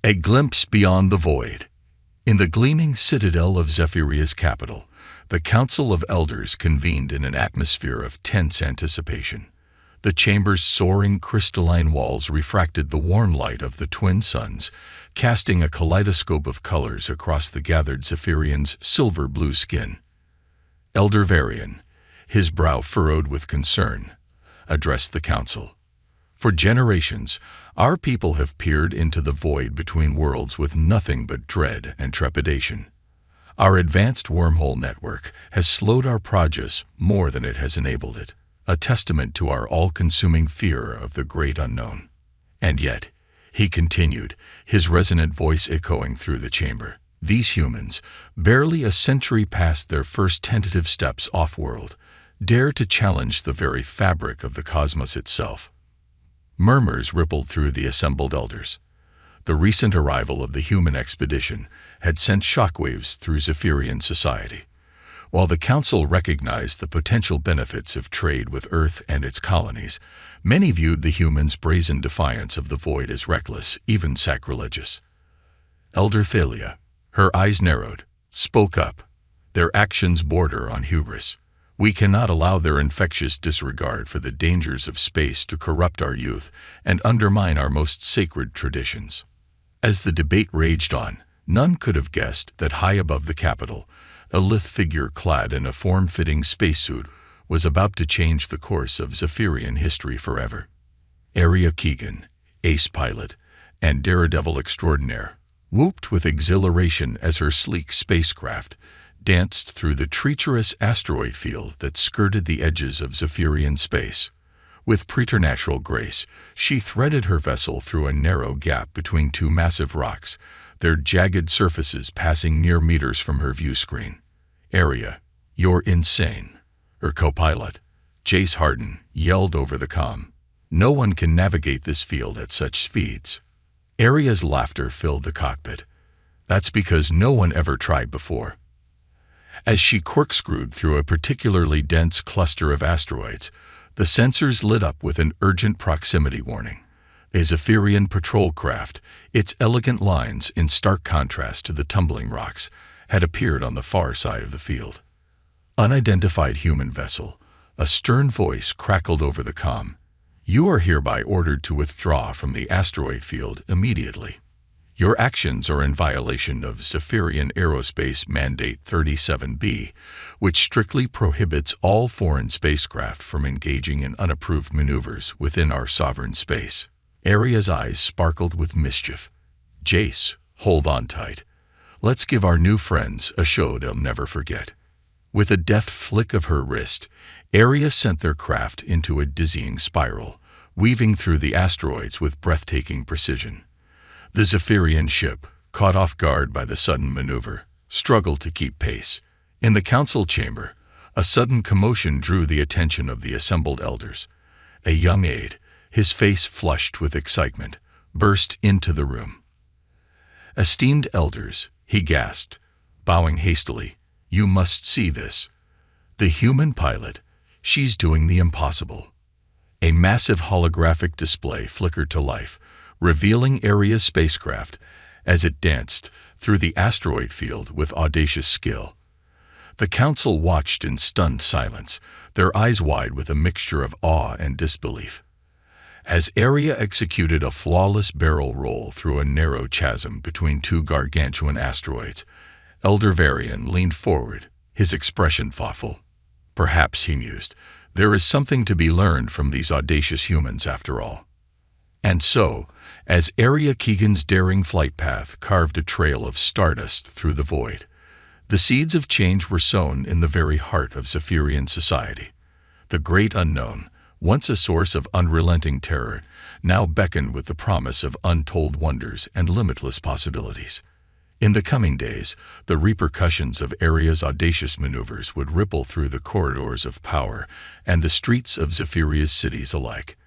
A glimpse beyond the void. In the gleaming citadel of Zephyria's capital, the Council of Elders convened in an atmosphere of tense anticipation. The chamber's soaring crystalline walls refracted the warm light of the twin suns, casting a kaleidoscope of colors across the gathered Zephyrian's silver-blue skin. Elder Varian, his brow furrowed with concern, addressed the council. For generations, our people have peered into the void between worlds with nothing but dread and trepidation. Our advanced wormhole network has slowed our progress more than it has enabled it, a testament to our all-consuming fear of the great unknown. And yet, he continued, his resonant voice echoing through the chamber, these humans, barely a century past their first tentative steps off-world, dare to challenge the very fabric of the cosmos itself. Murmurs rippled through the assembled elders. The recent arrival of the human expedition had sent shockwaves through Zephyrian society. While the council recognized the potential benefits of trade with Earth and its colonies, many viewed the humans' brazen defiance of the void as reckless, even sacrilegious. Elder Thalia, her eyes narrowed, spoke up. Their actions border on hubris. We cannot allow their infectious disregard for the dangers of space to corrupt our youth and undermine our most sacred traditions. As the debate raged on, none could have guessed that high above the capital, a lithe figure clad in a form-fitting spacesuit was about to change the course of Zephyrian history forever. Aria Keegan, ace pilot and daredevil extraordinaire, whooped with exhilaration as her sleek spacecraft danced through the treacherous asteroid field that skirted the edges of Zephyrian space. With preternatural grace, she threaded her vessel through a narrow gap between two massive rocks, their jagged surfaces passing near meters from her view screen. Aria, you're insane, her co-pilot, Jace Harden, yelled over the comm. No one can navigate this field at such speeds. Aria's laughter filled the cockpit. That's because no one ever tried before. As she corkscrewed through a particularly dense cluster of asteroids, the sensors lit up with an urgent proximity warning. A Zephyrian patrol craft, its elegant lines in stark contrast to the tumbling rocks, had appeared on the far side of the field. Unidentified human vessel, a stern voice crackled over the comm. You are hereby ordered to withdraw from the asteroid field immediately. Your actions are in violation of Zephyrian Aerospace Mandate 37B, which strictly prohibits all foreign spacecraft from engaging in unapproved maneuvers within our sovereign space. Aria's eyes sparkled with mischief. Jace, hold on tight. Let's give our new friends a show they'll never forget. With a deft flick of her wrist, Aria sent their craft into a dizzying spiral, weaving through the asteroids with breathtaking precision. The Zephyrian ship, caught off guard by the sudden maneuver, struggled to keep pace. In the council chamber, a sudden commotion drew the attention of the assembled elders. A young aide, his face flushed with excitement, burst into the room. Esteemed elders, he gasped, bowing hastily, you must see this. The human pilot, she's doing the impossible. A massive holographic display flickered to life, revealing Aria's spacecraft as it danced through the asteroid field with audacious skill. The council watched in stunned silence, their eyes wide with a mixture of awe and disbelief. As Aria executed a flawless barrel roll through a narrow chasm between two gargantuan asteroids, Elder Varian leaned forward, his expression thoughtful. Perhaps, he mused, there is something to be learned from these audacious humans after all. And so, as Aria Keegan's daring flight path carved a trail of stardust through the void, the seeds of change were sown in the very heart of Zephyrian society. The great unknown, once a source of unrelenting terror, now beckoned with the promise of untold wonders and limitless possibilities. In the coming days, the repercussions of Aria's audacious maneuvers would ripple through the corridors of power and the streets of Zephyria's cities alike.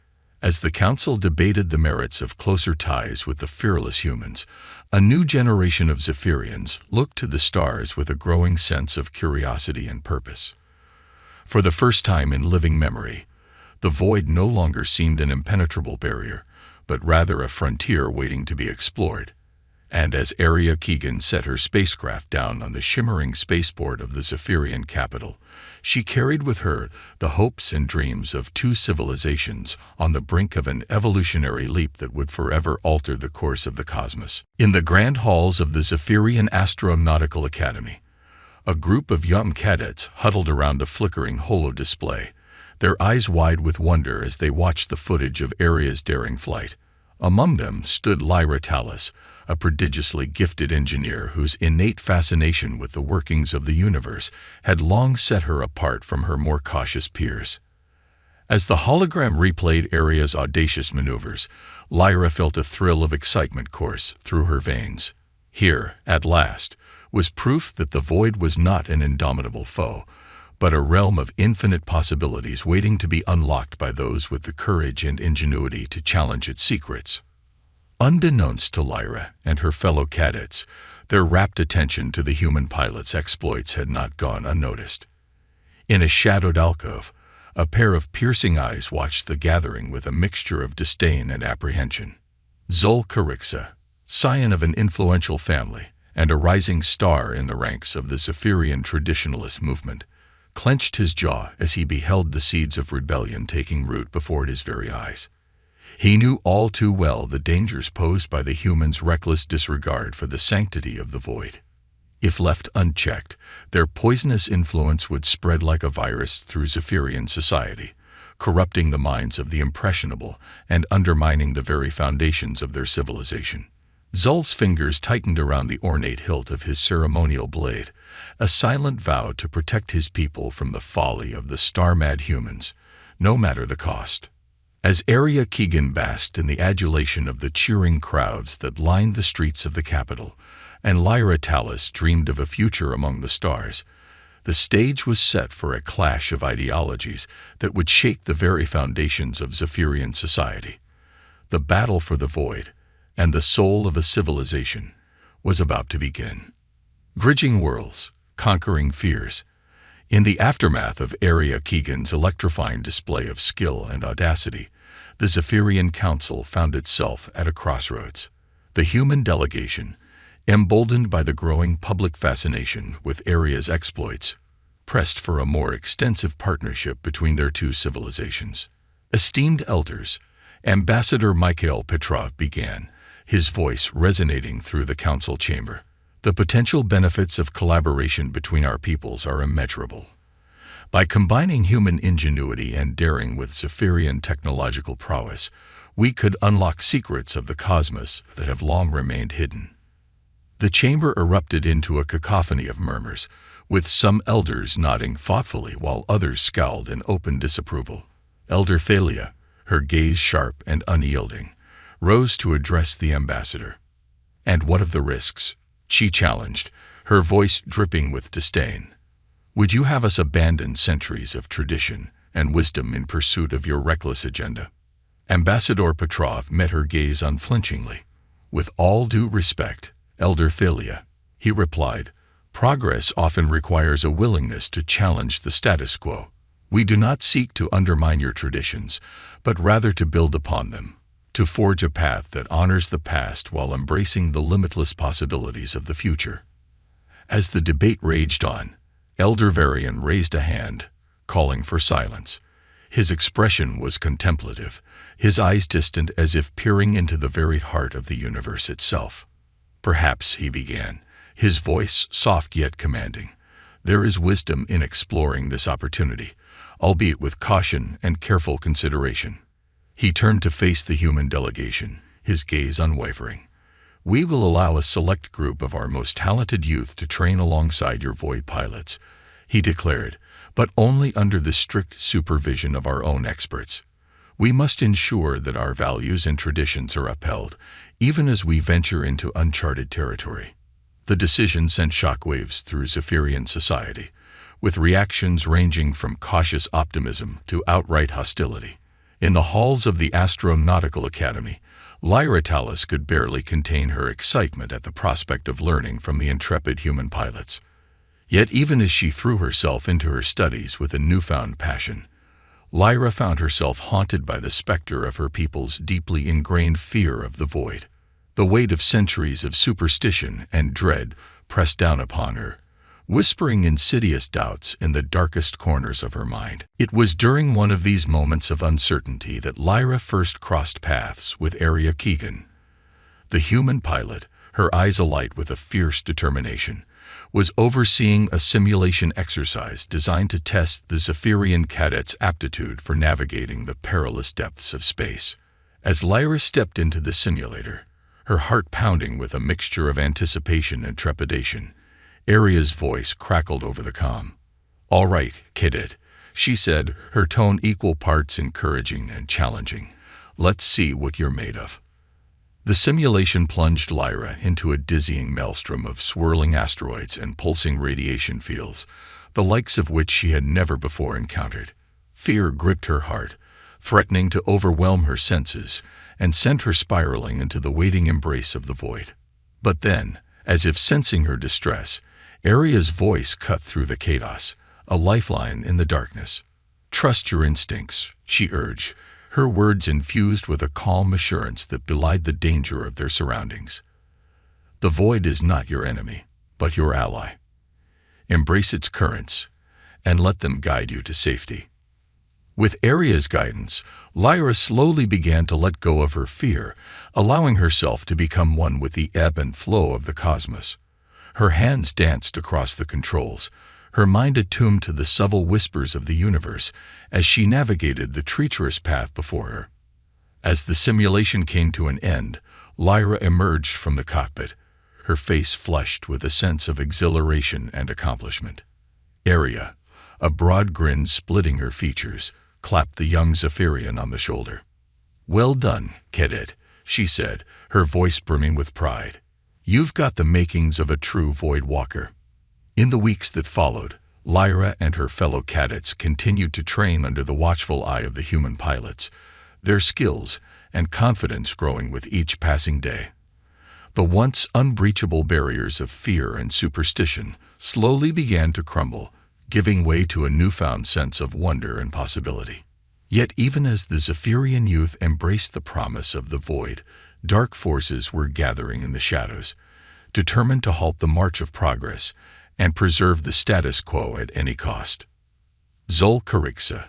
As the council debated the merits of closer ties with the fearless humans, a new generation of Zephyrians looked to the stars with a growing sense of curiosity and purpose. For the first time in living memory, the void no longer seemed an impenetrable barrier, but rather a frontier waiting to be explored. And as Aria Keegan set her spacecraft down on the shimmering spaceport of the Zephyrian capital, she carried with her the hopes and dreams of two civilizations on the brink of an evolutionary leap that would forever alter the course of the cosmos. In the grand halls of the Zephyrian Astronautical Academy, a group of young cadets huddled around a flickering holo-display, their eyes wide with wonder as they watched the footage of Aria's daring flight. Among them stood Lyra Tallis, a prodigiously gifted engineer whose innate fascination with the workings of the universe had long set her apart from her more cautious peers. As the hologram replayed Aria's audacious maneuvers, Lyra felt a thrill of excitement course through her veins. Here, at last, was proof that the void was not an indomitable foe, but a realm of infinite possibilities waiting to be unlocked by those with the courage and ingenuity to challenge its secrets. Unbeknownst to Lyra and her fellow cadets, their rapt attention to the human pilot's exploits had not gone unnoticed. In a shadowed alcove, a pair of piercing eyes watched the gathering with a mixture of disdain and apprehension. Zol Carixa, scion of an influential family and a rising star in the ranks of the Zephyrian traditionalist movement, clenched his jaw as he beheld the seeds of rebellion taking root before his very eyes. He knew all too well the dangers posed by the humans' reckless disregard for the sanctity of the void. If left unchecked, their poisonous influence would spread like a virus through Zephyrian society, corrupting the minds of the impressionable and undermining the very foundations of their civilization. Zul's fingers tightened around the ornate hilt of his ceremonial blade, a silent vow to protect his people from the folly of the star-mad humans, no matter the cost. As Aria Keegan basked in the adulation of the cheering crowds that lined the streets of the capital, and Lyra Tallis dreamed of a future among the stars, the stage was set for a clash of ideologies that would shake the very foundations of Zephyrian society. The battle for the void, and the soul of a civilization, was about to begin. Bridging worlds, conquering fears. In the aftermath of Aria Keegan's electrifying display of skill and audacity, the Zephyrian Council found itself at a crossroads. The human delegation, emboldened by the growing public fascination with Aria's exploits, pressed for a more extensive partnership between their two civilizations. Esteemed elders, Ambassador Mikhail Petrov began, his voice resonating through the council chamber. The potential benefits of collaboration between our peoples are immeasurable. By combining human ingenuity and daring with Zephyrian technological prowess, we could unlock secrets of the cosmos that have long remained hidden. The chamber erupted into a cacophony of murmurs, with some elders nodding thoughtfully while others scowled in open disapproval. Elder Thalia, her gaze sharp and unyielding, rose to address the ambassador. "And what of the risks?" she challenged, her voice dripping with disdain. "Would you have us abandon centuries of tradition and wisdom in pursuit of your reckless agenda?" Ambassador Petrov met her gaze unflinchingly. "With all due respect, Elder Thalia," he replied, "progress often requires a willingness to challenge the status quo. We do not seek to undermine your traditions, but rather to build upon them, to forge a path that honors the past while embracing the limitless possibilities of the future." As the debate raged on, Elder Varian raised a hand, calling for silence. His expression was contemplative, his eyes distant as if peering into the very heart of the universe itself. "Perhaps," he began, his voice soft yet commanding, "there is wisdom in exploring this opportunity, albeit with caution and careful consideration." He turned to face the human delegation, his gaze unwavering. "We will allow a select group of our most talented youth to train alongside your void pilots," he declared, "but only under the strict supervision of our own experts. We must ensure that our values and traditions are upheld, even as we venture into uncharted territory." The decision sent shockwaves through Zephyrian society, with reactions ranging from cautious optimism to outright hostility. In the halls of the Astronautical Academy, Lyra Tallis could barely contain her excitement at the prospect of learning from the intrepid human pilots. Yet even as she threw herself into her studies with a newfound passion, Lyra found herself haunted by the specter of her people's deeply ingrained fear of the void. The weight of centuries of superstition and dread pressed down upon her, whispering insidious doubts in the darkest corners of her mind. It was during one of these moments of uncertainty that Lyra first crossed paths with Arya Keegan. The human pilot, her eyes alight with a fierce determination, was overseeing a simulation exercise designed to test the Zephyrian cadet's aptitude for navigating the perilous depths of space. As Lyra stepped into the simulator, her heart pounding with a mixture of anticipation and trepidation, Arya's voice crackled over the comm. "All right, cadet," she said, her tone equal parts encouraging and challenging. "Let's see what you're made of." The simulation plunged Lyra into a dizzying maelstrom of swirling asteroids and pulsing radiation fields, the likes of which she had never before encountered. Fear gripped her heart, threatening to overwhelm her senses, and sent her spiraling into the waiting embrace of the void. But then, as if sensing her distress, Arya's voice cut through the chaos, a lifeline in the darkness. "Trust your instincts," she urged, her words infused with a calm assurance that belied the danger of their surroundings. "The void is not your enemy, but your ally. Embrace its currents, and let them guide you to safety." With Arya's guidance, Lyra slowly began to let go of her fear, allowing herself to become one with the ebb and flow of the cosmos. Her hands danced across the controls, her mind attuned to the subtle whispers of the universe as she navigated the treacherous path before her. As the simulation came to an end, Lyra emerged from the cockpit, her face flushed with a sense of exhilaration and accomplishment. Arya, a broad grin splitting her features, clapped the young Zephyrian on the shoulder. "Well done, cadet," she said, her voice brimming with pride. "You've got the makings of a true Void Walker." In the weeks that followed, Lyra and her fellow cadets continued to train under the watchful eye of the human pilots, their skills and confidence growing with each passing day. The once unbreachable barriers of fear and superstition slowly began to crumble, giving way to a newfound sense of wonder and possibility. Yet even as the Zephyrian youth embraced the promise of the void, dark forces were gathering in the shadows, determined to halt the march of progress and preserve the status quo at any cost. Zol Karixa,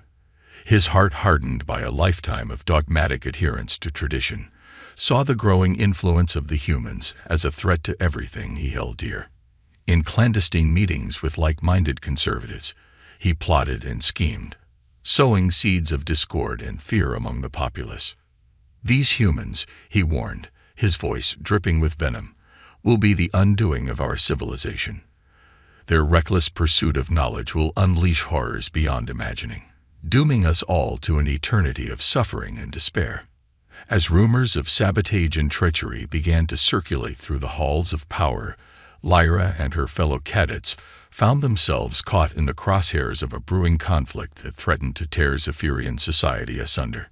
his heart hardened by a lifetime of dogmatic adherence to tradition, saw the growing influence of the humans as a threat to everything he held dear. In clandestine meetings with like-minded conservatives, he plotted and schemed, sowing seeds of discord and fear among the populace. "These humans," he warned, his voice dripping with venom, "will be the undoing of our civilization. Their reckless pursuit of knowledge will unleash horrors beyond imagining, dooming us all to an eternity of suffering and despair." As rumors of sabotage and treachery began to circulate through the halls of power, Lyra and her fellow cadets found themselves caught in the crosshairs of a brewing conflict that threatened to tear Zephyrian society asunder.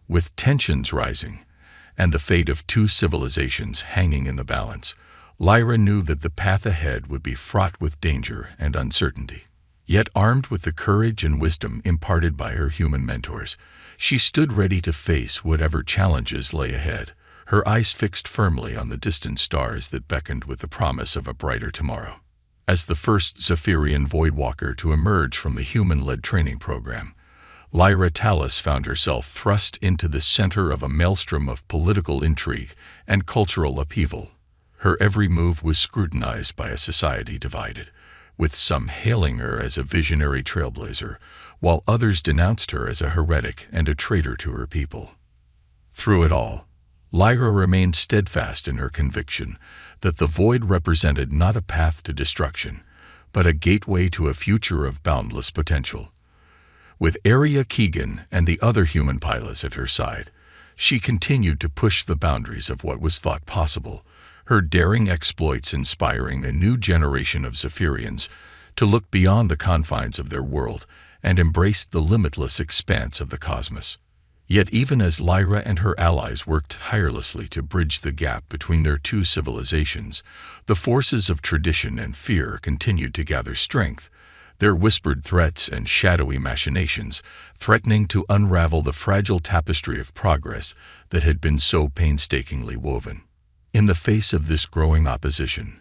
With tensions rising and the fate of two civilizations hanging in the balance, Lyra knew that the path ahead would be fraught with danger and uncertainty. Yet armed with the courage and wisdom imparted by her human mentors, she stood ready to face whatever challenges lay ahead, her eyes fixed firmly on the distant stars that beckoned with the promise of a brighter tomorrow. As the first Zephyrian Voidwalker to emerge from the human-led training program, Lyra Tallis found herself thrust into the center of a maelstrom of political intrigue and cultural upheaval. Her every move was scrutinized by a society divided, with some hailing her as a visionary trailblazer, while others denounced her as a heretic and a traitor to her people. Through it all, Lyra remained steadfast in her conviction that the void represented not a path to destruction, but a gateway to a future of boundless potential. With Arya Keegan and the other human pilots at her side, she continued to push the boundaries of what was thought possible, her daring exploits inspiring a new generation of Zephyrians to look beyond the confines of their world and embrace the limitless expanse of the cosmos. Yet even as Lyra and her allies worked tirelessly to bridge the gap between their two civilizations, the forces of tradition and fear continued to gather strength, their whispered threats and shadowy machinations threatening to unravel the fragile tapestry of progress that had been so painstakingly woven. In the face of this growing opposition,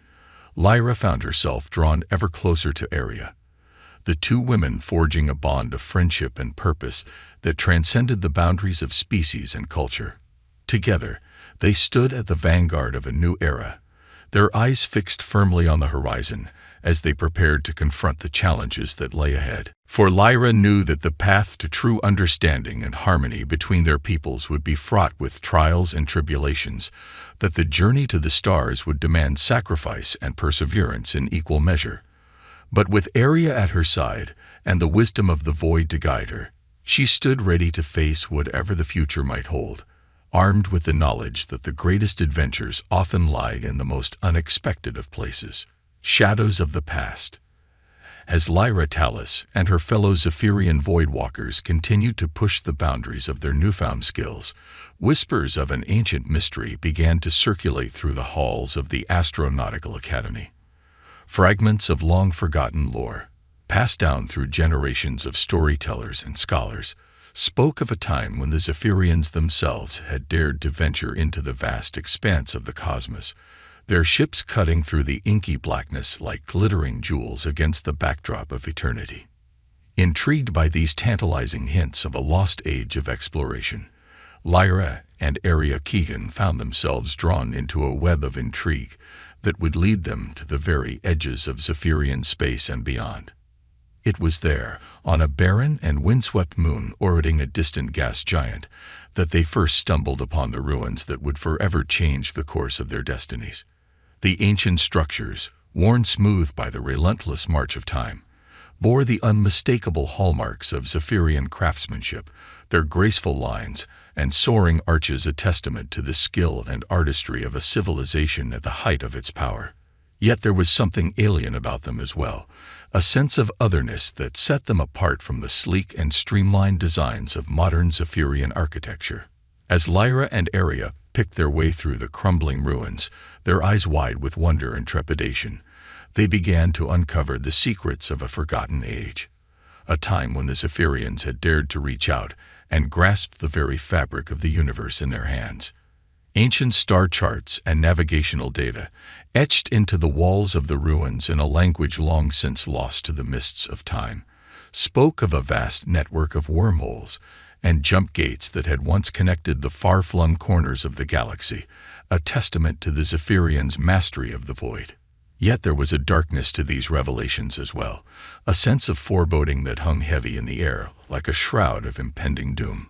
Lyra found herself drawn ever closer to Aria, the two women forging a bond of friendship and purpose that transcended the boundaries of species and culture. Together, they stood at the vanguard of a new era, their eyes fixed firmly on the horizon as they prepared to confront the challenges that lay ahead. For Lyra knew that the path to true understanding and harmony between their peoples would be fraught with trials and tribulations, that the journey to the stars would demand sacrifice and perseverance in equal measure. But with Aria at her side and the wisdom of the void to guide her, she stood ready to face whatever the future might hold, armed with the knowledge that the greatest adventures often lie in the most unexpected of places, shadows of the past. As Lyra Talus and her fellow Zephyrian Voidwalkers continued to push the boundaries of their newfound skills, whispers of an ancient mystery began to circulate through the halls of the Astronautical Academy. Fragments of long-forgotten lore, passed down through generations of storytellers and scholars, spoke of a time when the Zephyrians themselves had dared to venture into the vast expanse of the cosmos, their ships cutting through the inky blackness like glittering jewels against the backdrop of eternity. Intrigued by these tantalizing hints of a lost age of exploration, Lyra and Aria Keegan found themselves drawn into a web of intrigue that would lead them to the very edges of Zephyrian space and beyond. It was there, on a barren and windswept moon orbiting a distant gas giant, that they first stumbled upon the ruins that would forever change the course of their destinies. The ancient structures, worn smooth by the relentless march of time, bore the unmistakable hallmarks of Zephyrian craftsmanship, their graceful lines and soaring arches a testament to the skill and artistry of a civilization at the height of its power. Yet there was something alien about them as well, a sense of otherness that set them apart from the sleek and streamlined designs of modern Zephyrian architecture. As Lyra and Aria picked their way through the crumbling ruins, their eyes wide with wonder and trepidation, they began to uncover the secrets of a forgotten age, a time when the Zephyrians had dared to reach out and grasp the very fabric of the universe in their hands. Ancient star charts and navigational data, etched into the walls of the ruins in a language long since lost to the mists of time, spoke of a vast network of wormholes and jump gates that had once connected the far-flung corners of the galaxy, a testament to the Zephyrians' mastery of the void. Yet there was a darkness to these revelations as well, a sense of foreboding that hung heavy in the air like a shroud of impending doom.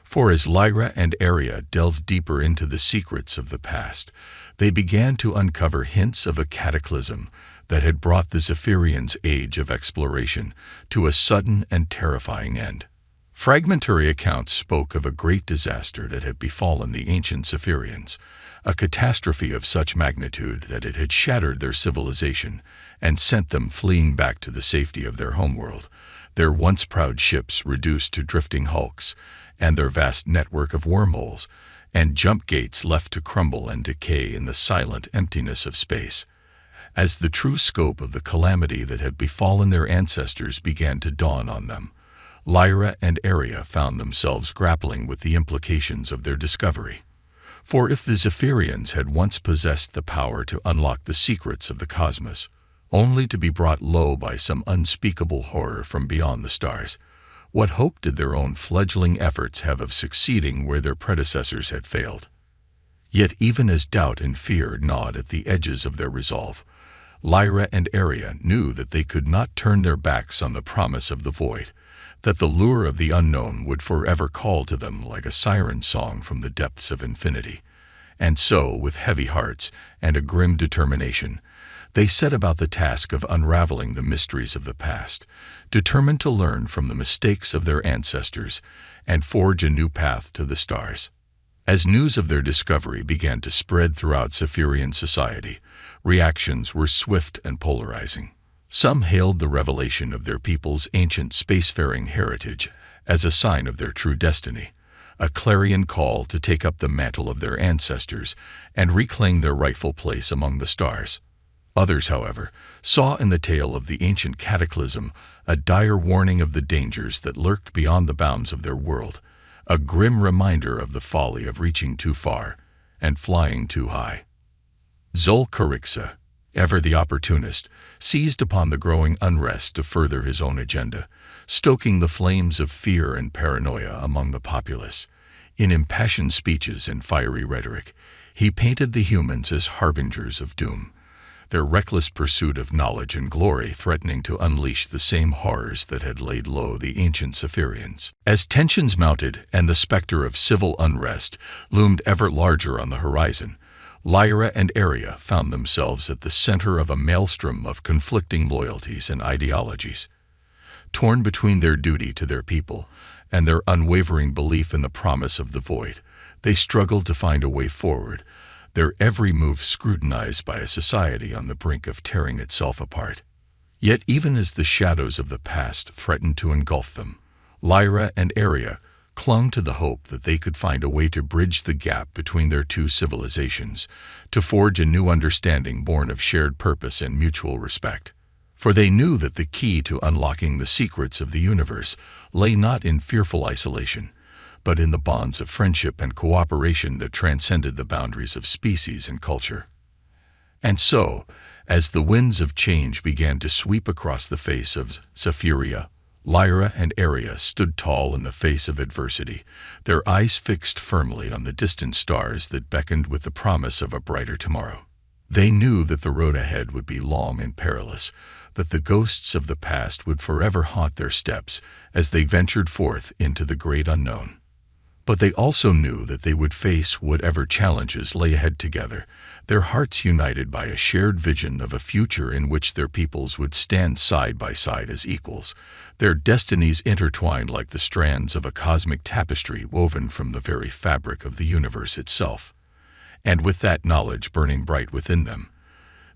For as Lyra and Aria delved deeper into the secrets of the past, they began to uncover hints of a cataclysm that had brought the Zephyrians' age of exploration to a sudden and terrifying end. Fragmentary accounts spoke of a great disaster that had befallen the ancient Zephyrians, a catastrophe of such magnitude that it had shattered their civilization and sent them fleeing back to the safety of their homeworld, their once proud ships reduced to drifting hulks, and their vast network of wormholes and jump gates left to crumble and decay in the silent emptiness of space. As the true scope of the calamity that had befallen their ancestors began to dawn on them, Lyra and Aria found themselves grappling with the implications of their discovery. For if the Zephyrians had once possessed the power to unlock the secrets of the cosmos, only to be brought low by some unspeakable horror from beyond the stars, what hope did their own fledgling efforts have of succeeding where their predecessors had failed? Yet even as doubt and fear gnawed at the edges of their resolve, Lyra and Aria knew that they could not turn their backs on the promise of the void, that the lure of the unknown would forever call to them like a siren song from the depths of infinity. And so, with heavy hearts and a grim determination, they set about the task of unraveling the mysteries of the past, determined to learn from the mistakes of their ancestors and forge a new path to the stars. As news of their discovery began to spread throughout Zephyrian society, reactions were swift and polarizing. Some hailed the revelation of their people's ancient spacefaring heritage as a sign of their true destiny, a clarion call to take up the mantle of their ancestors and reclaim their rightful place among the stars. Others, however, saw in the tale of the ancient cataclysm a dire warning of the dangers that lurked beyond the bounds of their world, a grim reminder of the folly of reaching too far and flying too high. Zolkarixa, ever the opportunist, seized upon the growing unrest to further his own agenda, stoking the flames of fear and paranoia among the populace. In impassioned speeches and fiery rhetoric, he painted the humans as harbingers of doom, their reckless pursuit of knowledge and glory threatening to unleash the same horrors that had laid low the ancient Zephyrians. As tensions mounted and the specter of civil unrest loomed ever larger on the horizon, Lyra and Aria found themselves at the center of a maelstrom of conflicting loyalties and ideologies. Torn between their duty to their people and their unwavering belief in the promise of the void, they struggled to find a way forward, their every move scrutinized by a society on the brink of tearing itself apart. Yet even as the shadows of the past threatened to engulf them, Lyra and Aria clung to the hope that they could find a way to bridge the gap between their two civilizations, to forge a new understanding born of shared purpose and mutual respect. For they knew that the key to unlocking the secrets of the universe lay not in fearful isolation, but in the bonds of friendship and cooperation that transcended the boundaries of species and culture. And so, as the winds of change began to sweep across the face of Zephyria, Lyra and Aria stood tall in the face of adversity, their eyes fixed firmly on the distant stars that beckoned with the promise of a brighter tomorrow. They knew that the road ahead would be long and perilous, that the ghosts of the past would forever haunt their steps as they ventured forth into the great unknown. But they also knew that they would face whatever challenges lay ahead together, their hearts united by a shared vision of a future in which their peoples would stand side by side as equals, their destinies intertwined like the strands of a cosmic tapestry woven from the very fabric of the universe itself. And with that knowledge burning bright within them,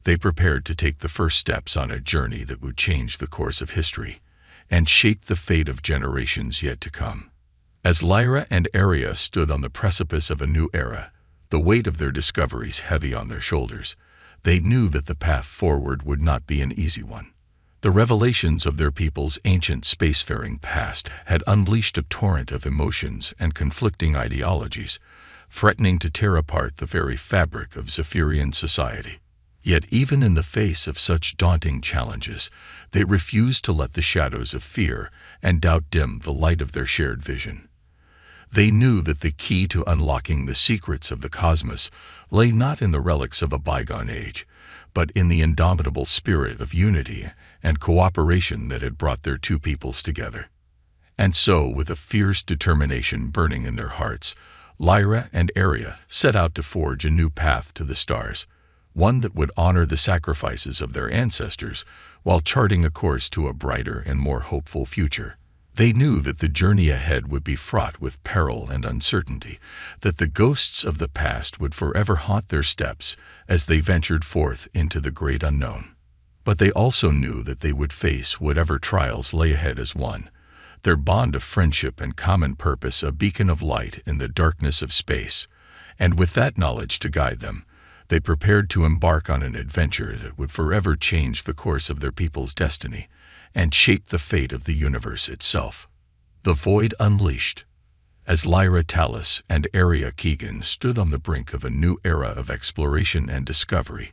they prepared to take the first steps on a journey that would change the course of history and shape the fate of generations yet to come. As Lyra and Aria stood on the precipice of a new era, the weight of their discoveries heavy on their shoulders, they knew that the path forward would not be an easy one. The revelations of their people's ancient spacefaring past had unleashed a torrent of emotions and conflicting ideologies, threatening to tear apart the very fabric of Zephyrian society. Yet even in the face of such daunting challenges, they refused to let the shadows of fear and doubt dim the light of their shared vision. They knew that the key to unlocking the secrets of the cosmos lay not in the relics of a bygone age, but in the indomitable spirit of unity and cooperation that had brought their two peoples together. And so, with a fierce determination burning in their hearts, Lyra and Aria set out to forge a new path to the stars, one that would honor the sacrifices of their ancestors while charting a course to a brighter and more hopeful future. They knew that the journey ahead would be fraught with peril and uncertainty, that the ghosts of the past would forever haunt their steps as they ventured forth into the great unknown. But they also knew that they would face whatever trials lay ahead as one, their bond of friendship and common purpose a beacon of light in the darkness of space. And with that knowledge to guide them, they prepared to embark on an adventure that would forever change the course of their people's destiny and shape the fate of the universe itself. The Void Unleashed. As Lyra Tallis and Aria Keegan stood on the brink of a new era of exploration and discovery,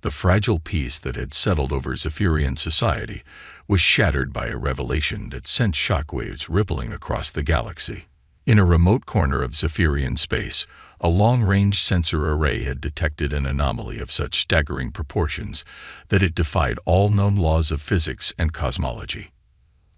the fragile peace that had settled over Zephyrian society was shattered by a revelation that sent shockwaves rippling across the galaxy. In a remote corner of Zephyrian space, a long-range sensor array had detected an anomaly of such staggering proportions that it defied all known laws of physics and cosmology.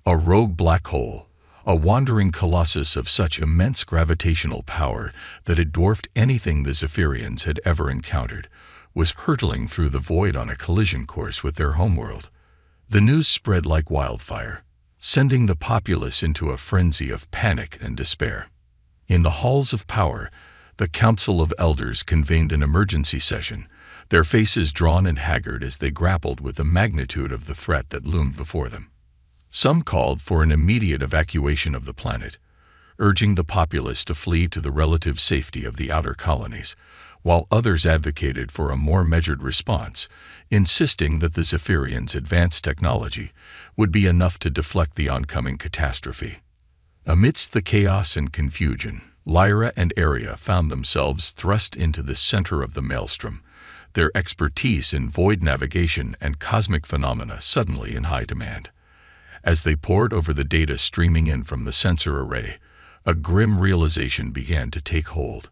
A rogue black hole, a wandering colossus of such immense gravitational power that it dwarfed anything the Zephyrians had ever encountered, was hurtling through the void on a collision course with their homeworld. The news spread like wildfire, sending the populace into a frenzy of panic and despair. In the halls of power, the Council of Elders convened an emergency session, their faces drawn and haggard as they grappled with the magnitude of the threat that loomed before them. Some called for an immediate evacuation of the planet, urging the populace to flee to the relative safety of the outer colonies, while others advocated for a more measured response, insisting that the Zephyrians' advanced technology would be enough to deflect the oncoming catastrophe. Amidst the chaos and confusion, Lyra and Aria found themselves thrust into the center of the maelstrom, their expertise in void navigation and cosmic phenomena suddenly in high demand. As they pored over the data streaming in from the sensor array, a grim realization began to take hold.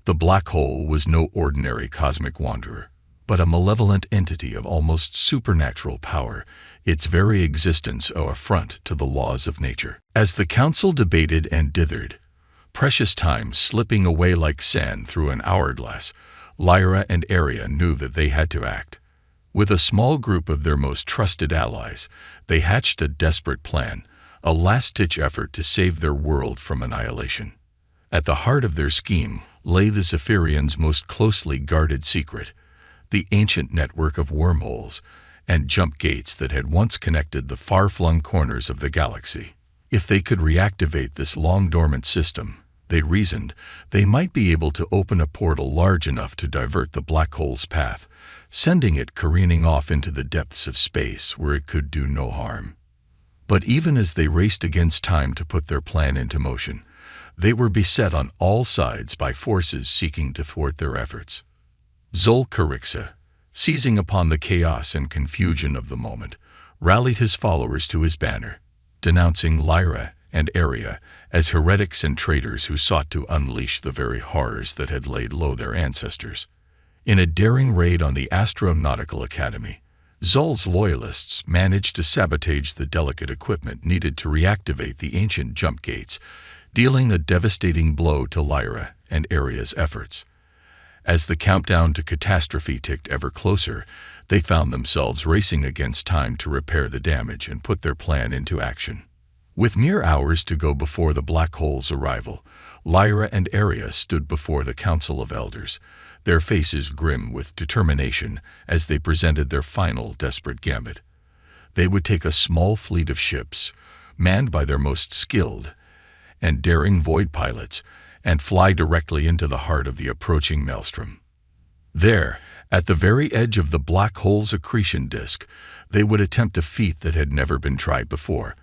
The black hole was no ordinary cosmic wanderer, but a malevolent entity of almost supernatural power, its very existence an affront to the laws of nature. As the council debated and dithered, precious time slipping away like sand through an hourglass, Lyra and Aria knew that they had to act. With a small group of their most trusted allies, they hatched a desperate plan, a last-ditch effort to save their world from annihilation. At the heart of their scheme lay the Zephyrians' most closely guarded secret, the ancient network of wormholes and jump gates that had once connected the far-flung corners of the galaxy. If they could reactivate this long-dormant system, they reasoned, they might be able to open a portal large enough to divert the black hole's path, sending it careening off into the depths of space where it could do no harm. But even as they raced against time to put their plan into motion, they were beset on all sides by forces seeking to thwart their efforts. Zol-Carixa, seizing upon the chaos and confusion of the moment, rallied his followers to his banner, denouncing Lyra and Aria as heretics and traitors who sought to unleash the very horrors that had laid low their ancestors. In a daring raid on the Astronautical Academy, Zol's loyalists managed to sabotage the delicate equipment needed to reactivate the ancient jump gates, dealing a devastating blow to Lyra and Aria's efforts. As the countdown to catastrophe ticked ever closer, they found themselves racing against time to repair the damage and put their plan into action. With mere hours to go before the black hole's arrival, Lyra and Aria stood before the Council of Elders, their faces grim with determination as they presented their final desperate gambit. They would take a small fleet of ships, manned by their most skilled and daring void pilots, and fly directly into the heart of the approaching maelstrom. There, at the very edge of the black hole's accretion disk, they would attempt a feat that had never been tried before.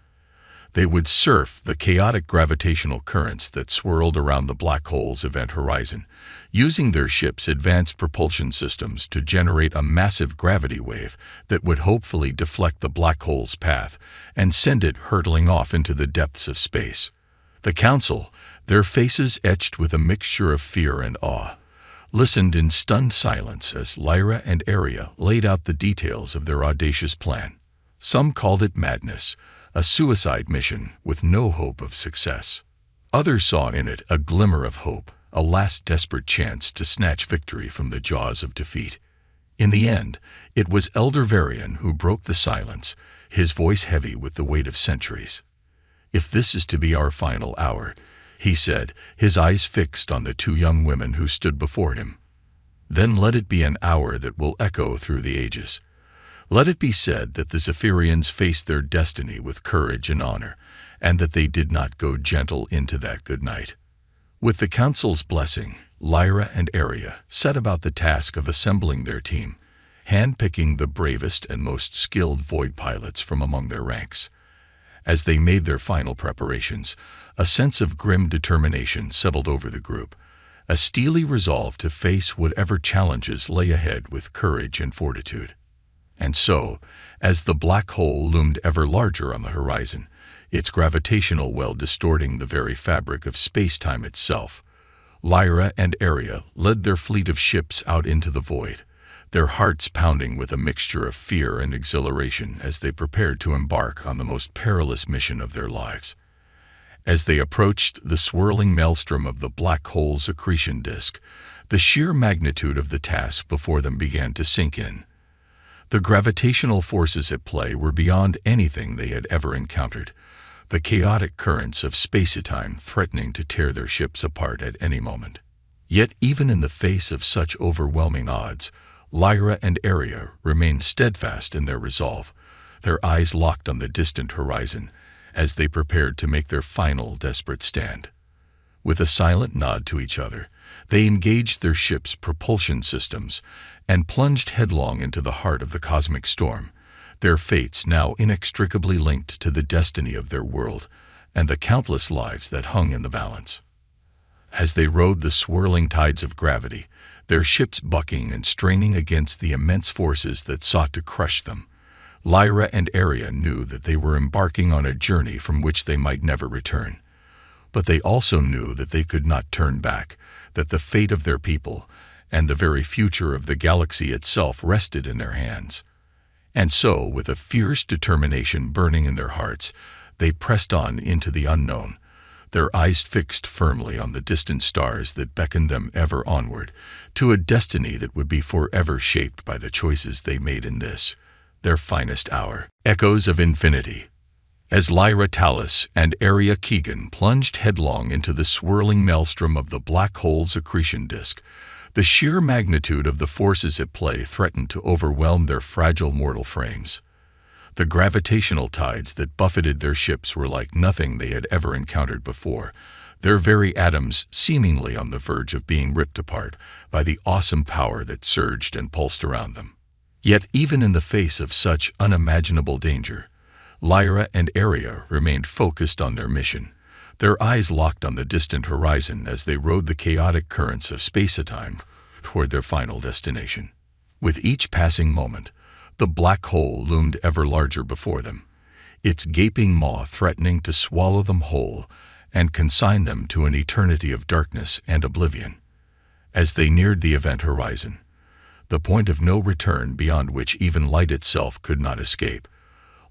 They would surf the chaotic gravitational currents that swirled around the black hole's event horizon, using their ship's advanced propulsion systems to generate a massive gravity wave that would hopefully deflect the black hole's path and send it hurtling off into the depths of space. The council, their faces etched with a mixture of fear and awe, listened in stunned silence as Lyra and Aria laid out the details of their audacious plan. Some called it madness, a suicide mission with no hope of success. Others saw in it a glimmer of hope, a last desperate chance to snatch victory from the jaws of defeat. In the end, it was Elder Varian who broke the silence, his voice heavy with the weight of centuries. "If this is to be our final hour," he said, his eyes fixed on the two young women who stood before him, "then let it be an hour that will echo through the ages. Let it be said that the Zephyrians faced their destiny with courage and honor, and that they did not go gentle into that good night." With the council's blessing, Lyra and Aria set about the task of assembling their team, handpicking the bravest and most skilled void pilots from among their ranks. As they made their final preparations, a sense of grim determination settled over the group, a steely resolve to face whatever challenges lay ahead with courage and fortitude. And so, as the black hole loomed ever larger on the horizon, its gravitational well distorting the very fabric of space-time itself, Lyra and Aria led their fleet of ships out into the void, their hearts pounding with a mixture of fear and exhilaration as they prepared to embark on the most perilous mission of their lives. As they approached the swirling maelstrom of the black hole's accretion disk, the sheer magnitude of the task before them began to sink in. The gravitational forces at play were beyond anything they had ever encountered, the chaotic currents of space-time threatening to tear their ships apart at any moment. Yet even in the face of such overwhelming odds, Lyra and Aria remained steadfast in their resolve, their eyes locked on the distant horizon as they prepared to make their final desperate stand. With a silent nod to each other, they engaged their ship's propulsion systems and plunged headlong into the heart of the cosmic storm, their fates now inextricably linked to the destiny of their world and the countless lives that hung in the balance. As they rode the swirling tides of gravity, their ships bucking and straining against the immense forces that sought to crush them. Lyra and Aria knew that they were embarking on a journey from which they might never return. But they also knew that they could not turn back, that the fate of their people and the very future of the galaxy itself rested in their hands. And so, with a fierce determination burning in their hearts, they pressed on into the unknown, their eyes fixed firmly on the distant stars that beckoned them ever onward, to a destiny that would be forever shaped by the choices they made in this, their finest hour. Echoes of Infinity. As Lyra Tallis and Aria Keegan plunged headlong into the swirling maelstrom of the black hole's accretion disk, the sheer magnitude of the forces at play threatened to overwhelm their fragile mortal frames. The gravitational tides that buffeted their ships were like nothing they had ever encountered before, their very atoms seemingly on the verge of being ripped apart by the awesome power that surged and pulsed around them. Yet even in the face of such unimaginable danger, Lyra and Aria remained focused on their mission, their eyes locked on the distant horizon as they rode the chaotic currents of space-time toward their final destination. With each passing moment, the black hole loomed ever larger before them, its gaping maw threatening to swallow them whole and consign them to an eternity of darkness and oblivion. As they neared the event horizon, the point of no return beyond which even light itself could not escape,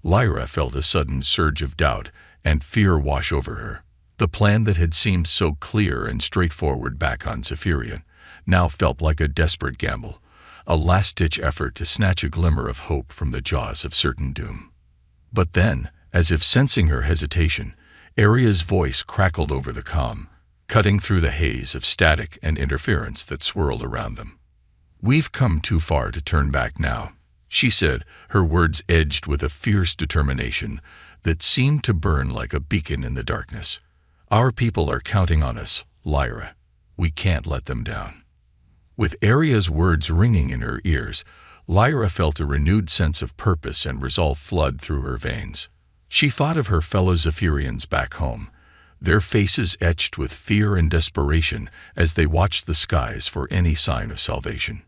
Lyra felt a sudden surge of doubt and fear wash over her. The plan that had seemed so clear and straightforward back on Zephyrian now felt like a desperate gamble, a last-ditch effort to snatch a glimmer of hope from the jaws of certain doom. But then, as if sensing her hesitation, Aria's voice crackled over the comm, cutting through the haze of static and interference that swirled around them. "We've come too far to turn back now," she said, her words edged with a fierce determination that seemed to burn like a beacon in the darkness. "Our people are counting on us, Lyra. We can't let them down." With Aria's words ringing in her ears, Lyra felt a renewed sense of purpose and resolve flood through her veins. She thought of her fellow Zephyrians back home, their faces etched with fear and desperation as they watched the skies for any sign of salvation.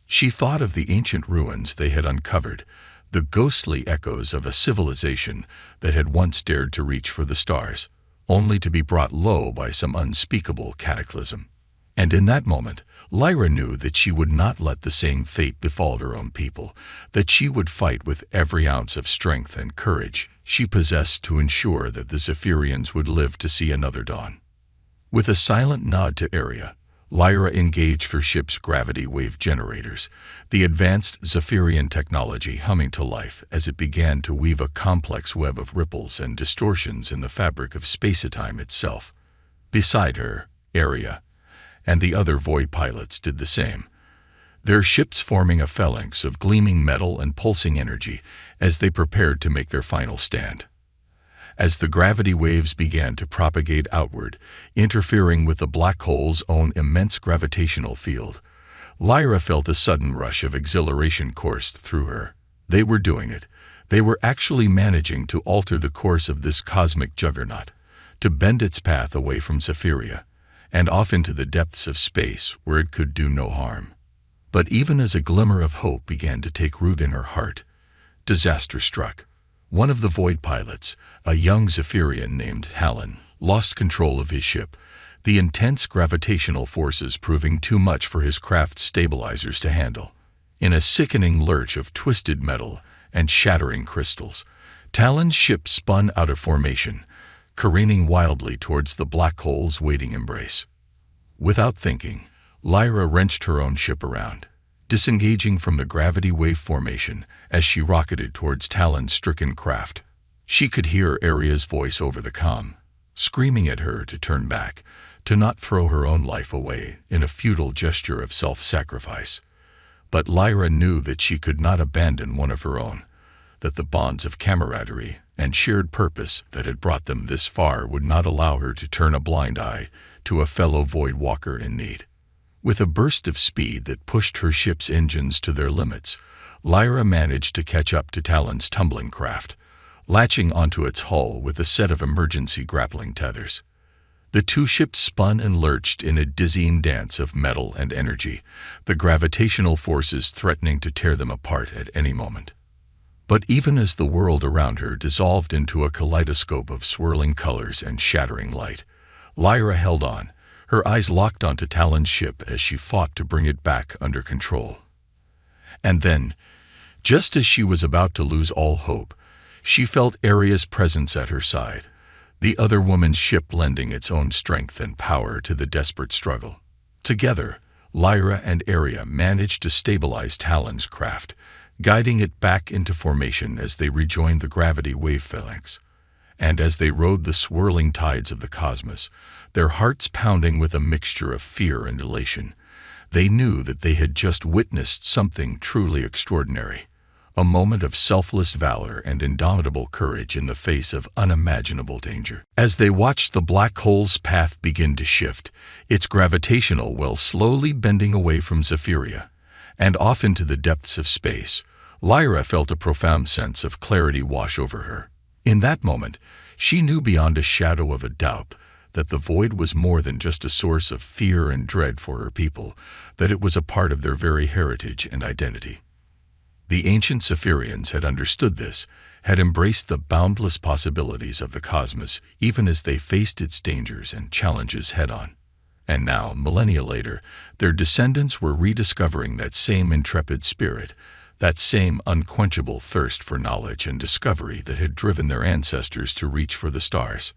She thought of the ancient ruins they had uncovered, the ghostly echoes of a civilization that had once dared to reach for the stars, only to be brought low by some unspeakable cataclysm. And in that moment, Lyra knew that she would not let the same fate befall her own people, that she would fight with every ounce of strength and courage she possessed to ensure that the Zephyrians would live to see another dawn. With a silent nod to Aria, Lyra engaged her ship's gravity wave generators, the advanced Zephyrian technology humming to life as it began to weave a complex web of ripples and distortions in the fabric of space-time itself. Beside her, Aria and the other Void pilots did the same, their ships forming a phalanx of gleaming metal and pulsing energy as they prepared to make their final stand. As the gravity waves began to propagate outward, interfering with the black hole's own immense gravitational field, Lyra felt a sudden rush of exhilaration coursed through her. They were doing it. They were actually managing to alter the course of this cosmic juggernaut, to bend its path away from Zephyria, and off into the depths of space where it could do no harm. But even as a glimmer of hope began to take root in her heart, disaster struck. One of the Void pilots, a young Zephyrian named Talon, lost control of his ship, the intense gravitational forces proving too much for his craft's stabilizers to handle. In a sickening lurch of twisted metal and shattering crystals, Talon's ship spun out of formation, careening wildly towards the black hole's waiting embrace. Without thinking, Lyra wrenched her own ship around, disengaging from the gravity wave formation as she rocketed towards Talon's stricken craft. She could hear Aria's voice over the comm, screaming at her to turn back, to not throw her own life away in a futile gesture of self-sacrifice. But Lyra knew that she could not abandon one of her own, that the bonds of camaraderie and shared purpose that had brought them this far would not allow her to turn a blind eye to a fellow Void Walker in need. With a burst of speed that pushed her ship's engines to their limits, Lyra managed to catch up to Talon's tumbling craft, latching onto its hull with a set of emergency grappling tethers. The two ships spun and lurched in a dizzying dance of metal and energy, the gravitational forces threatening to tear them apart at any moment. But even as the world around her dissolved into a kaleidoscope of swirling colors and shattering light, Lyra held on, her eyes locked onto Talon's ship as she fought to bring it back under control. And then, just as she was about to lose all hope, she felt Aria's presence at her side, the other woman's ship lending its own strength and power to the desperate struggle. Together, Lyra and Aria managed to stabilize Talon's craft, guiding it back into formation as they rejoined the gravity wave phalanx. And as they rode the swirling tides of the cosmos, their hearts pounding with a mixture of fear and elation, they knew that they had just witnessed something truly extraordinary, a moment of selfless valor and indomitable courage in the face of unimaginable danger. As they watched the black hole's path begin to shift, its gravitational well slowly bending away from Zephyria, and off into the depths of space, Lyra felt a profound sense of clarity wash over her. In that moment, she knew beyond a shadow of a doubt that the void was more than just a source of fear and dread for her people, that it was a part of their very heritage and identity. The ancient Zephyrians had understood this, had embraced the boundless possibilities of the cosmos even as they faced its dangers and challenges head-on. And now, millennia later, their descendants were rediscovering that same intrepid spirit, that same unquenchable thirst for knowledge and discovery that had driven their ancestors to reach for the stars.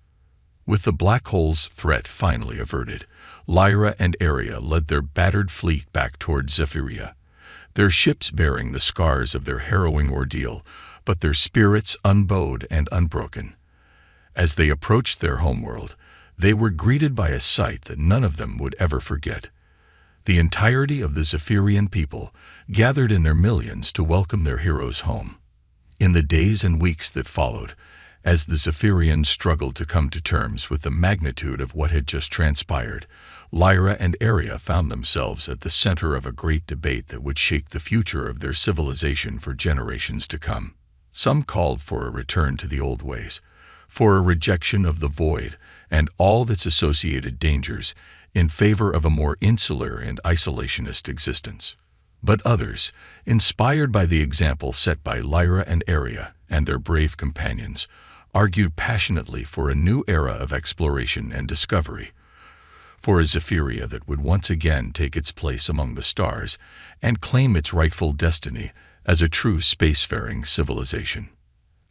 With the black hole's threat finally averted, Lyra and Aria led their battered fleet back toward Zephyria, their ships bearing the scars of their harrowing ordeal, but their spirits unbowed and unbroken. As they approached their homeworld, they were greeted by a sight that none of them would ever forget. The entirety of the Zephyrian people gathered in their millions to welcome their heroes home. In the days and weeks that followed, as the Zephyrians struggled to come to terms with the magnitude of what had just transpired, Lyra and Aria found themselves at the center of a great debate that would shape the future of their civilization for generations to come. Some called for a return to the old ways, for a rejection of the void and all its associated dangers in favor of a more insular and isolationist existence. But others, inspired by the example set by Lyra and Aria and their brave companions, argued passionately for a new era of exploration and discovery, for a Zephyria that would once again take its place among the stars and claim its rightful destiny as a true spacefaring civilization.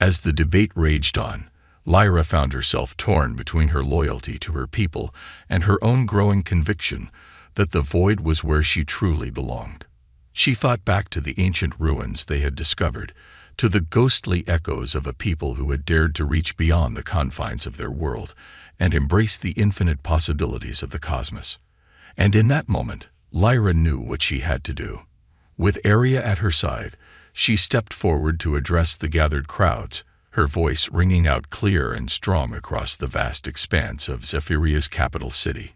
As the debate raged on, Lyra found herself torn between her loyalty to her people and her own growing conviction that the void was where she truly belonged. She thought back to the ancient ruins they had discovered, to the ghostly echoes of a people who had dared to reach beyond the confines of their world and embrace the infinite possibilities of the cosmos. And in that moment, Lyra knew what she had to do. With Aria at her side, she stepped forward to address the gathered crowds, her voice ringing out clear and strong across the vast expanse of Zephyria's capital city.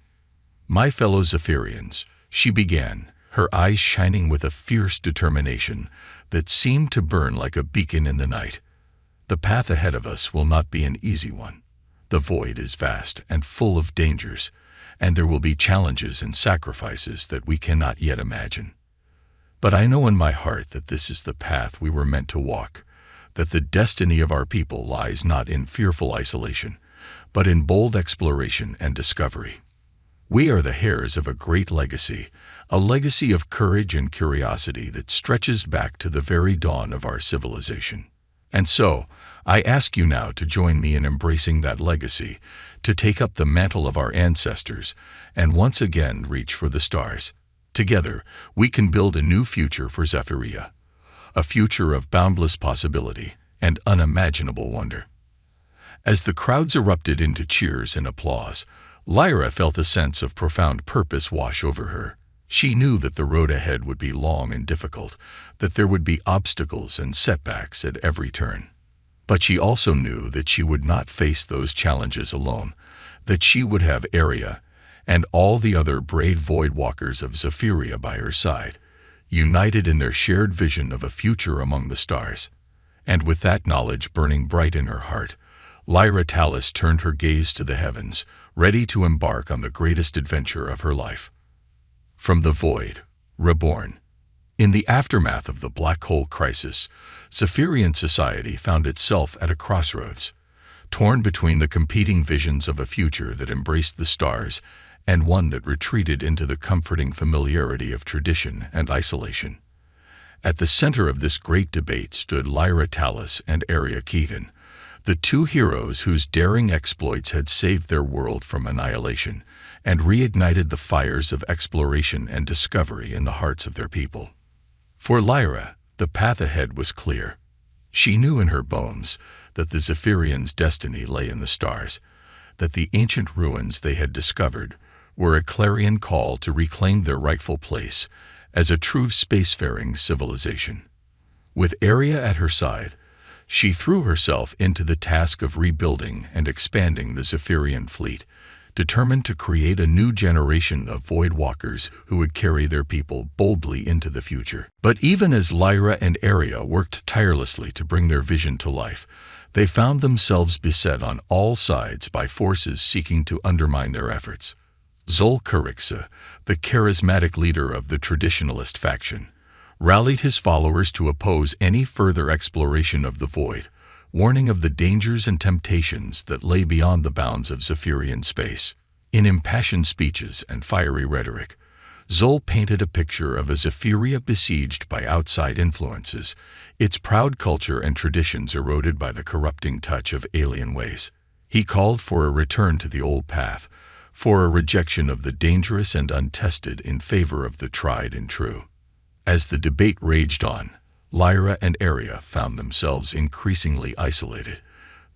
"My fellow Zephyrians," she began, her eyes shining with a fierce determination that seemed to burn like a beacon in the night. "The path ahead of us will not be an easy one. The void is vast and full of dangers, and there will be challenges and sacrifices that we cannot yet imagine. But I know in my heart that this is the path we were meant to walk, that the destiny of our people lies not in fearful isolation, but in bold exploration and discovery. We are the heirs of a great legacy, a legacy of courage and curiosity that stretches back to the very dawn of our civilization. And so, I ask you now to join me in embracing that legacy, to take up the mantle of our ancestors, and once again reach for the stars. Together, we can build a new future for Zephyria, a future of boundless possibility and unimaginable wonder." As the crowds erupted into cheers and applause, Lyra felt a sense of profound purpose wash over her. She knew that the road ahead would be long and difficult, that there would be obstacles and setbacks at every turn. But she also knew that she would not face those challenges alone, that she would have Aria and all the other brave void walkers of Zephyria by her side, united in their shared vision of a future among the stars. And with that knowledge burning bright in her heart, Lyra Tallis turned her gaze to the heavens, ready to embark on the greatest adventure of her life. From the void, reborn. In the aftermath of the black hole crisis, Zephyrian society found itself at a crossroads, torn between the competing visions of a future that embraced the stars and one that retreated into the comforting familiarity of tradition and isolation. At the center of this great debate stood Lyra Tallis and Aria Keegan, the two heroes whose daring exploits had saved their world from annihilation and reignited the fires of exploration and discovery in the hearts of their people. For Lyra, the path ahead was clear. She knew in her bones that the Zephyrians' destiny lay in the stars, that the ancient ruins they had discovered were a clarion call to reclaim their rightful place as a true spacefaring civilization. With Aria at her side, she threw herself into the task of rebuilding and expanding the Zephyrian fleet, determined to create a new generation of void walkers who would carry their people boldly into the future. But even as Lyra and Aria worked tirelessly to bring their vision to life, they found themselves beset on all sides by forces seeking to undermine their efforts. Zol Carixa, the charismatic leader of the traditionalist faction, rallied his followers to oppose any further exploration of the void, warning of the dangers and temptations that lay beyond the bounds of Zephyrian space. In impassioned speeches and fiery rhetoric, Zol painted a picture of a Zephyria besieged by outside influences, its proud culture and traditions eroded by the corrupting touch of alien ways. He called for a return to the old path, for a rejection of the dangerous and untested in favor of the tried and true. As the debate raged on, Lyra and Aria found themselves increasingly isolated,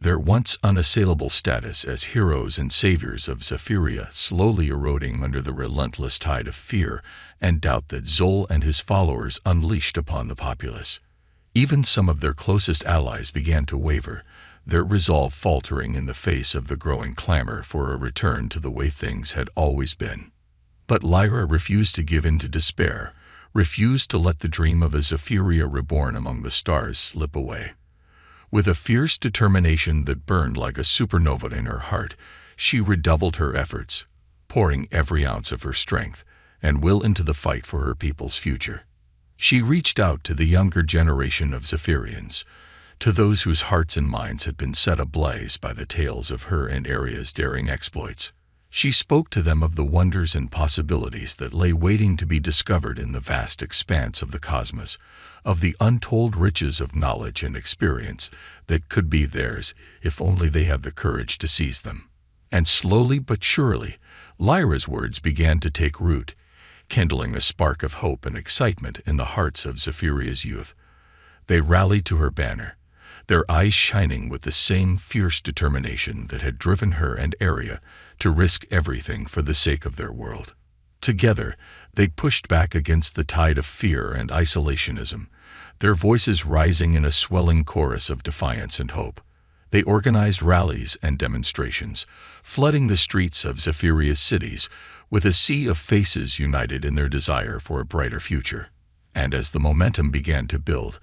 their once unassailable status as heroes and saviors of Zephyria slowly eroding under the relentless tide of fear and doubt that Zol and his followers unleashed upon the populace. Even some of their closest allies began to waver, their resolve faltering in the face of the growing clamor for a return to the way things had always been. But Lyra refused to give in to despair, refused to let the dream of a Zephyria reborn among the stars slip away. With a fierce determination that burned like a supernova in her heart, she redoubled her efforts, pouring every ounce of her strength and will into the fight for her people's future. She reached out to the younger generation of Zephyrians, to those whose hearts and minds had been set ablaze by the tales of her and Aria's daring exploits. She spoke to them of the wonders and possibilities that lay waiting to be discovered in the vast expanse of the cosmos, of the untold riches of knowledge and experience that could be theirs if only they had the courage to seize them. And slowly but surely, Lyra's words began to take root, kindling a spark of hope and excitement in the hearts of Zephyria's youth. They rallied to her banner, their eyes shining with the same fierce determination that had driven her and Aria to risk everything for the sake of their world. Together, they pushed back against the tide of fear and isolationism, their voices rising in a swelling chorus of defiance and hope. They organized rallies and demonstrations, flooding the streets of Zephyria's cities with a sea of faces united in their desire for a brighter future. And as the momentum began to build,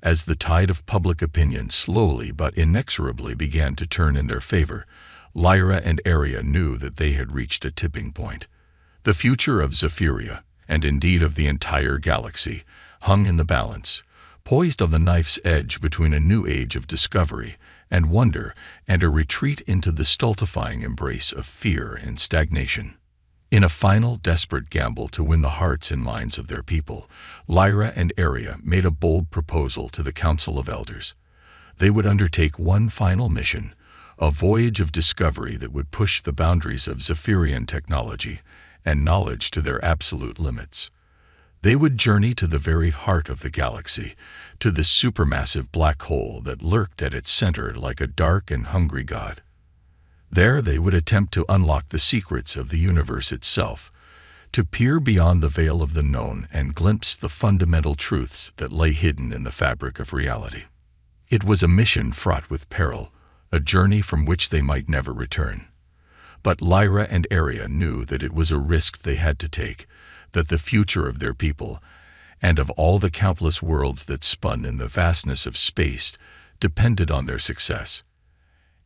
as the tide of public opinion slowly but inexorably began to turn in their favor, Lyra and Aria knew that they had reached a tipping point. The future of Zephyria, and indeed of the entire galaxy, hung in the balance, poised on the knife's edge between a new age of discovery and wonder and a retreat into the stultifying embrace of fear and stagnation. In a final desperate gamble to win the hearts and minds of their people, Lyra and Aria made a bold proposal to the Council of Elders. They would undertake one final mission, a voyage of discovery that would push the boundaries of Zephyrian technology and knowledge to their absolute limits. They would journey to the very heart of the galaxy, to the supermassive black hole that lurked at its center like a dark and hungry god. There they would attempt to unlock the secrets of the universe itself, to peer beyond the veil of the known and glimpse the fundamental truths that lay hidden in the fabric of reality. It was a mission fraught with peril, a journey from which they might never return. But Lyra and Aria knew that it was a risk they had to take, that the future of their people, and of all the countless worlds that spun in the vastness of space, depended on their success.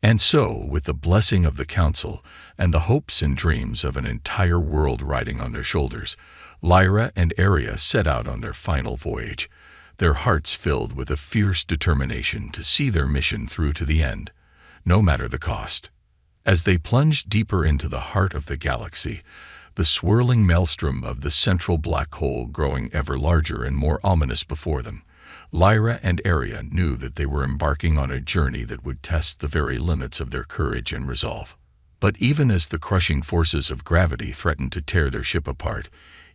And so, with the blessing of the council and the hopes and dreams of an entire world riding on their shoulders, Lyra and Aria set out on their final voyage, their hearts filled with a fierce determination to see their mission through to the end, no matter the cost. As they plunged deeper into the heart of the galaxy, the swirling maelstrom of the central black hole growing ever larger and more ominous before them, Lyra and Aria knew that they were embarking on a journey that would test the very limits of their courage and resolve. But even as the crushing forces of gravity threatened to tear their ship apart,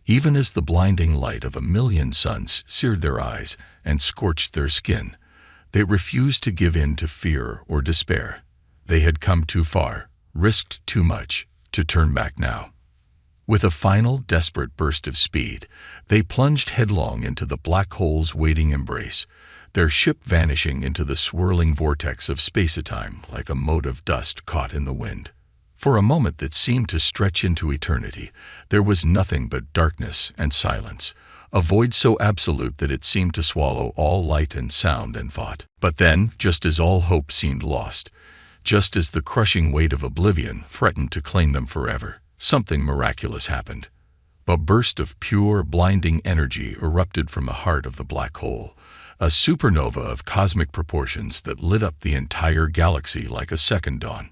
even as the blinding light of a million suns seared their eyes and scorched their skin, they refused to give in to fear or despair. They had come too far, risked too much, to turn back now. With a final, desperate burst of speed, they plunged headlong into the black hole's waiting embrace, their ship vanishing into the swirling vortex of space-time like a mote of dust caught in the wind. For a moment that seemed to stretch into eternity, there was nothing but darkness and silence, a void so absolute that it seemed to swallow all light and sound and thought. But then, just as all hope seemed lost, just as the crushing weight of oblivion threatened to claim them forever, something miraculous happened. A burst of pure, blinding energy erupted from the heart of the black hole, a supernova of cosmic proportions that lit up the entire galaxy like a second dawn.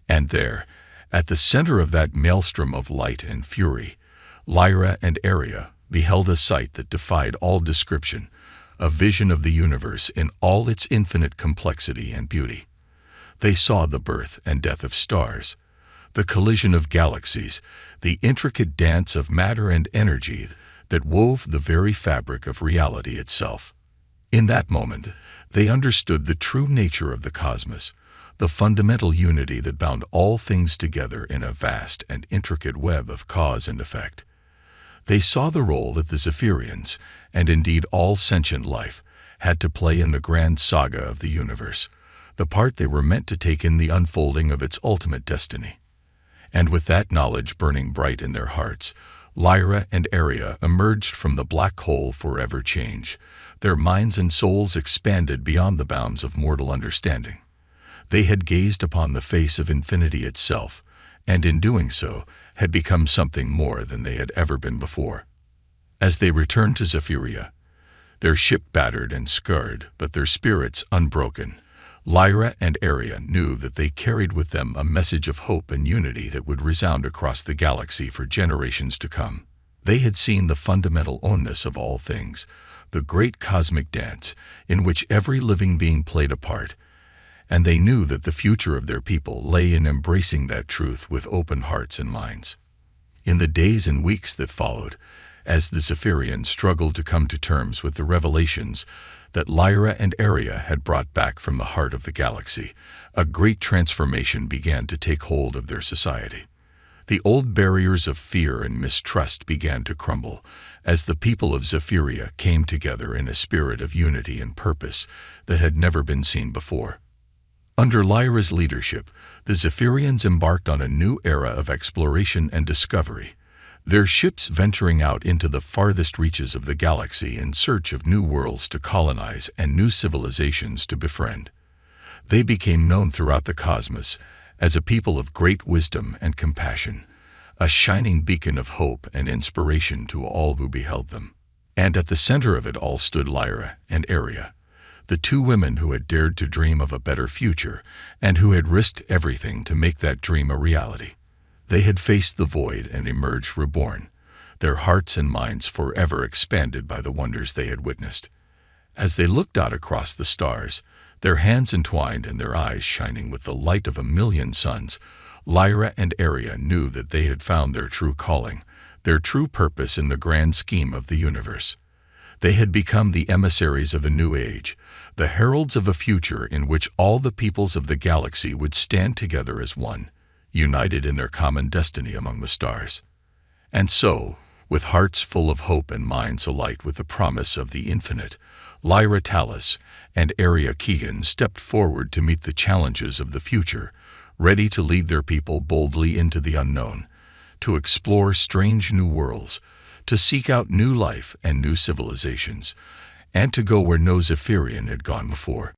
And there, at the center of that maelstrom of light and fury, Lyra and Aria beheld a sight that defied all description, a vision of the universe in all its infinite complexity and beauty. They saw the birth and death of stars, the collision of galaxies, the intricate dance of matter and energy that wove the very fabric of reality itself. In that moment, they understood the true nature of the cosmos, the fundamental unity that bound all things together in a vast and intricate web of cause and effect. They saw the role that the Zephyrians, and indeed all sentient life, had to play in the grand saga of the universe, the part they were meant to take in the unfolding of its ultimate destiny. And with that knowledge burning bright in their hearts, Lyra and Aria emerged from the black hole forever changed, their minds and souls expanded beyond the bounds of mortal understanding. They had gazed upon the face of infinity itself, and in doing so, had become something more than they had ever been before. As they returned to Zephyria, their ship battered and scarred, but their spirits unbroken, Lyra and Aria knew that they carried with them a message of hope and unity that would resound across the galaxy for generations to come. They had seen the fundamental oneness of all things, the great cosmic dance in which every living being played a part, and they knew that the future of their people lay in embracing that truth with open hearts and minds. In the days and weeks that followed, as the Zephyrians struggled to come to terms with the revelations that Lyra and Aria had brought back from the heart of the galaxy, a great transformation began to take hold of their society. The old barriers of fear and mistrust began to crumble as the people of Zephyria came together in a spirit of unity and purpose that had never been seen before. Under Lyra's leadership, the Zephyrians embarked on a new era of exploration and discovery, their ships venturing out into the farthest reaches of the galaxy in search of new worlds to colonize and new civilizations to befriend. They became known throughout the cosmos as a people of great wisdom and compassion, a shining beacon of hope and inspiration to all who beheld them. And at the center of it all stood Lyra and Aria, the two women who had dared to dream of a better future and who had risked everything to make that dream a reality. They had faced the void and emerged reborn, their hearts and minds forever expanded by the wonders they had witnessed. As they looked out across the stars, their hands entwined and their eyes shining with the light of a million suns, Lyra and Aria knew that they had found their true calling, their true purpose in the grand scheme of the universe. They had become the emissaries of a new age, the heralds of a future in which all the peoples of the galaxy would stand together as one, united in their common destiny among the stars. And so, with hearts full of hope and minds alight with the promise of the infinite, Lyra Tallis and Aria Keegan stepped forward to meet the challenges of the future, ready to lead their people boldly into the unknown, to explore strange new worlds, to seek out new life and new civilizations, and to go where no Zephyrian had gone before.